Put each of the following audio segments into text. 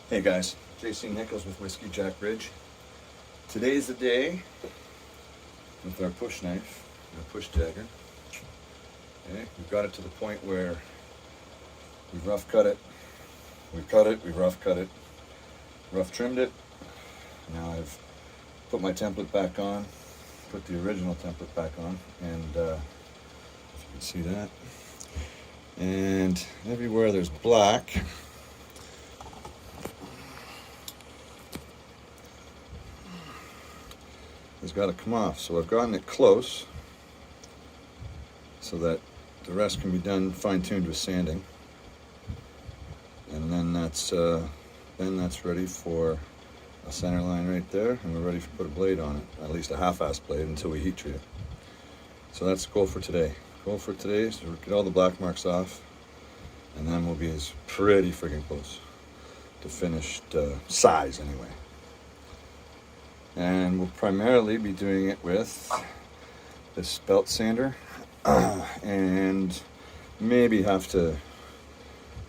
Hey guys, JC Nichols with Whiskey Jack Ridge. Today's the day with our push knife, our push jagger. Okay, we've got it to the point where we've rough cut it, we've cut it, we've rough cut it, rough trimmed it. Now I've put my template back on, put the original template back on, and if you can see that. And everywhere there's black, it's got to come off. So I've gotten it close so that the rest can be done fine-tuned with sanding, and then that's ready for a center line right there, and we're ready to put a blade on it, at least a half-ass blade until we heat treat it. So that's the goal for today. Goal for today is to get all the black marks off, and then we'll be pretty friggin' close to finished size anyway. And we'll primarily be doing it with this belt sander, and maybe have to,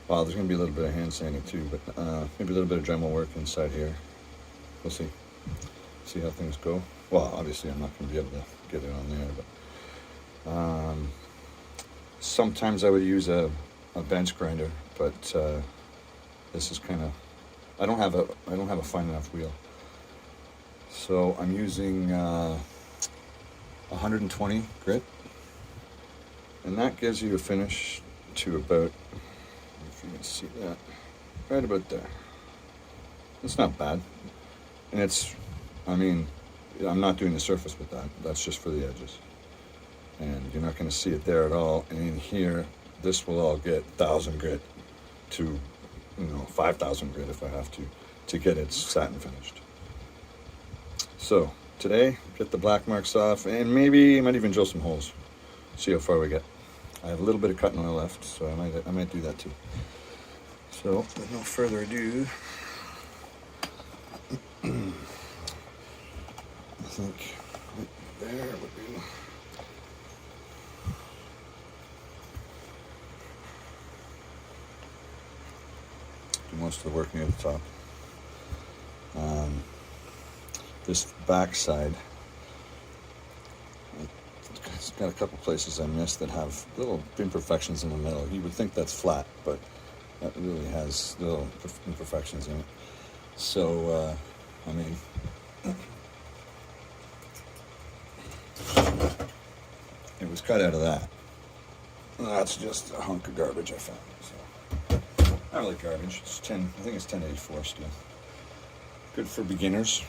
well, there's going to be a little bit of hand sanding too, but maybe a little bit of Dremel work inside here. We'll see how things go. Well, obviously I'm not going to be able to get it on there, but sometimes I would use a bench grinder, but this is kind of, I don't have a fine enough wheel. So I'm using 120 grit, and that gives you a finish to about, if you can see that, right about there. It's not bad, and it's, I mean, I'm not doing the surface with that. That's just for the edges, and you're not going to see it there at all. And in here, this will all get 1,000 grit to, 5,000 grit if I have to get it satin finished. So today, get the black marks off, and maybe I might even drill some holes. See how far we get. I have a little bit of cutting oil left, so I might do that too. So with no further ado, I think right there would be. Do most of the work near the top. This back side, it's got a couple places I missed that have little imperfections in the middle. You would think that's flat, but that really has little imperfections in it. So, I mean, it was cut out of that. That's just a hunk of garbage I found. So, not really garbage. It's I think it's 1084 still. Good for beginners.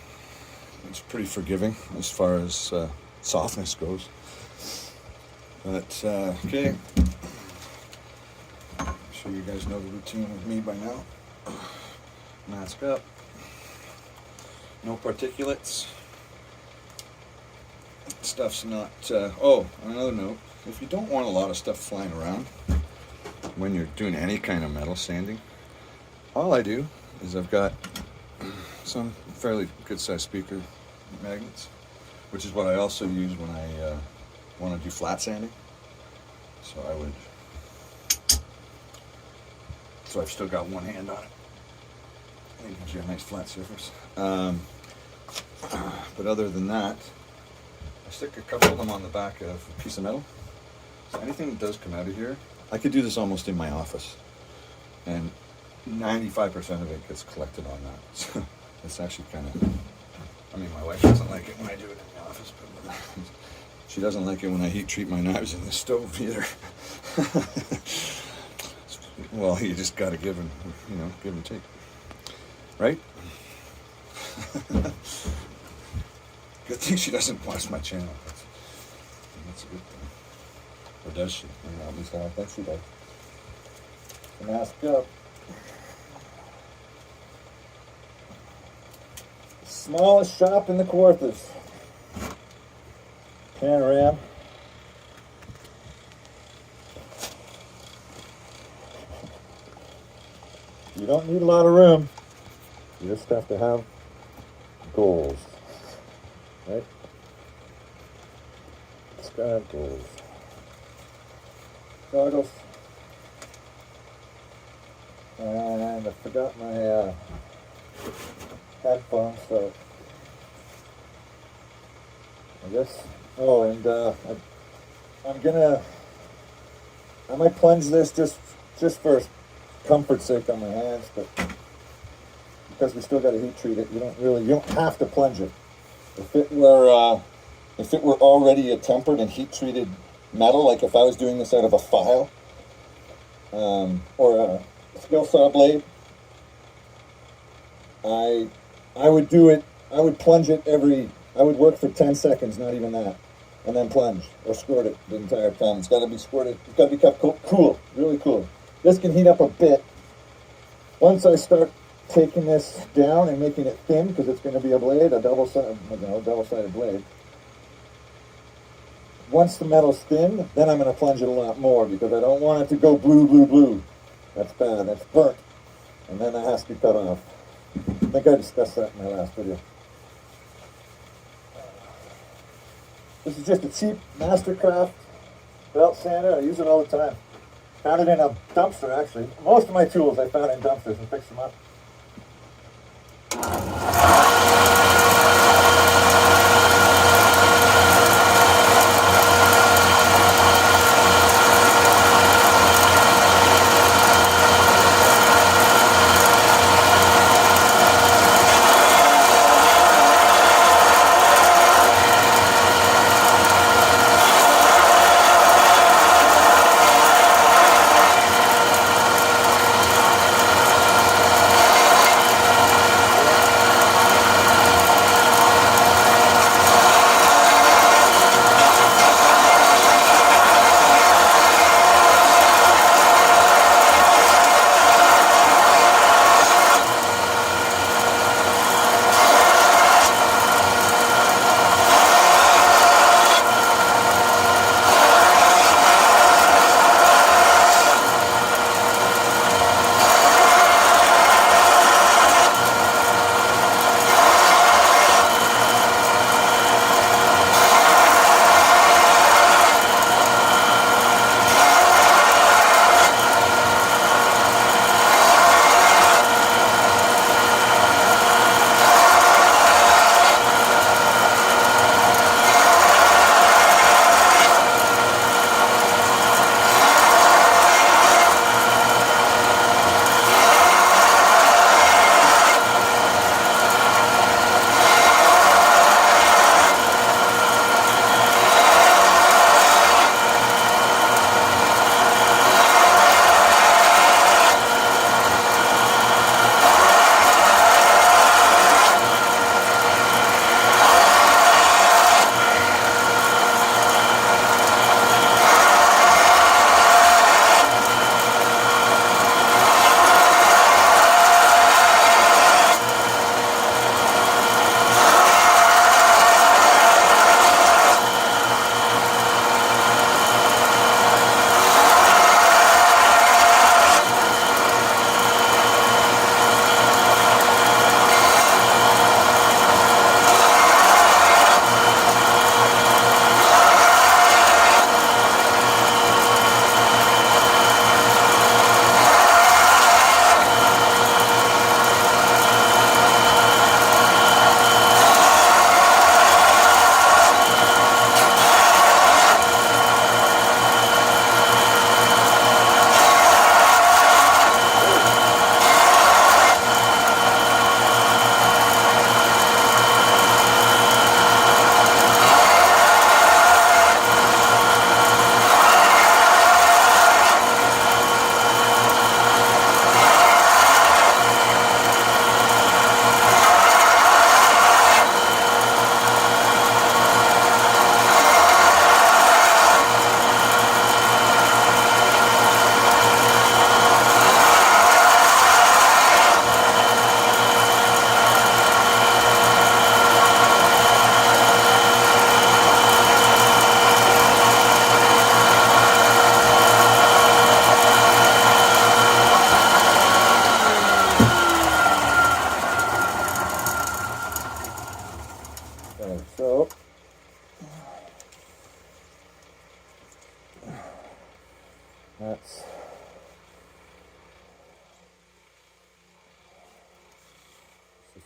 It's pretty forgiving as far as softness goes. But, okay. I'm sure you guys know the routine with me by now. Mask up. No particulates. Stuff's not... on another note, if you don't want a lot of stuff flying around when you're doing any kind of metal sanding, all I do is I've got some fairly good-sized speaker magnets, which is what I also use when I want to do flat sanding. So I've still got one hand on it. It gives you a nice flat surface. But other than that, I stick a couple of them on the back of a piece of metal. So anything that does come out of here, I could do this almost in my office, and 95% of it gets collected on that. So it's actually kind of, I mean, my wife doesn't like it when I do it in the office, but she doesn't like it when I heat treat my knives in the stove either. Well, you just got to give and take, right? Good thing she doesn't watch my channel. That's a good thing. Or does she? At least I don't think she does. Mask up. Smallest shop in the Quarters. Panorama. You don't need a lot of room. You just have to have goals. Right? It's got to have goals. Goggles. And I forgot my headphones, so I guess. Oh, and I'm gonna. I might plunge this just for comfort's sake on my hands, but because we still got to heat treat it, you don't have to plunge it. If it were already a tempered and heat treated metal, like if I was doing this out of a file or a skill saw blade, I would do it. I would plunge it every. I would work for 10 seconds, not even that, and then plunge or squirt it the entire time. It's got to be squirted. It's got to be kept cool, really cool. This can heat up a bit. Once I start taking this down and making it thin, because it's going to be a blade, a double-sided blade. Once the metal's thin, then I'm going to plunge it a lot more because I don't want it to go blue. That's bad. That's burnt, and then that has to be cut off. I think I discussed that in my last video. This is just a cheap Mastercraft belt sander. I use it all the time. Found it in a dumpster, actually. Most of my tools I found in dumpsters and fixed them up.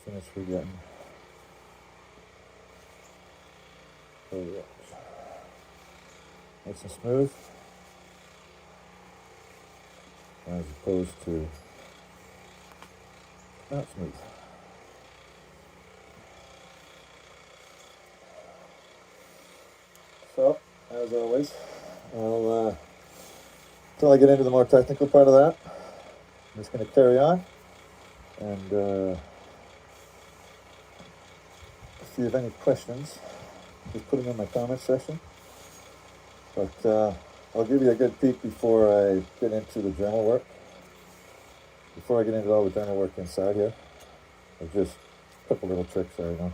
finish we're getting. There we go. Nice and smooth, as opposed to not smooth. So, as always, I'll until I get into the more technical part of that, I'm just going to carry on, and if you have any questions, just put them in my comment section. But I'll give you a good peek before I get into the Dremel work. Before I get into all the Dremel work inside here, just a couple little tricks there, you know.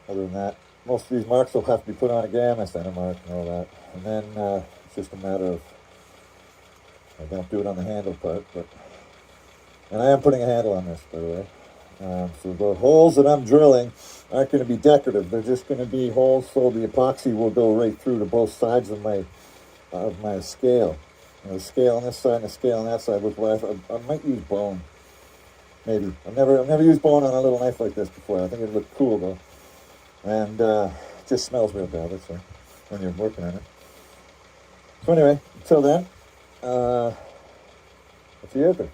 Other than that, most of these marks will have to be put on again, my center mark and all that. And then it's just a matter of, I don't do it on the handle part, but, and I am putting a handle on this, by the way. So the holes that I'm drilling aren't going to be decorative. They're just going to be holes so the epoxy will go right through to both sides of my scale. You know, the scale on this side and the scale on that side. With what I might use bone, maybe. I've never used bone on a little knife like this before. I think it'd look cool though, and it just smells real bad. That's all when you're working on it. So anyway, until then, I'll see you out there.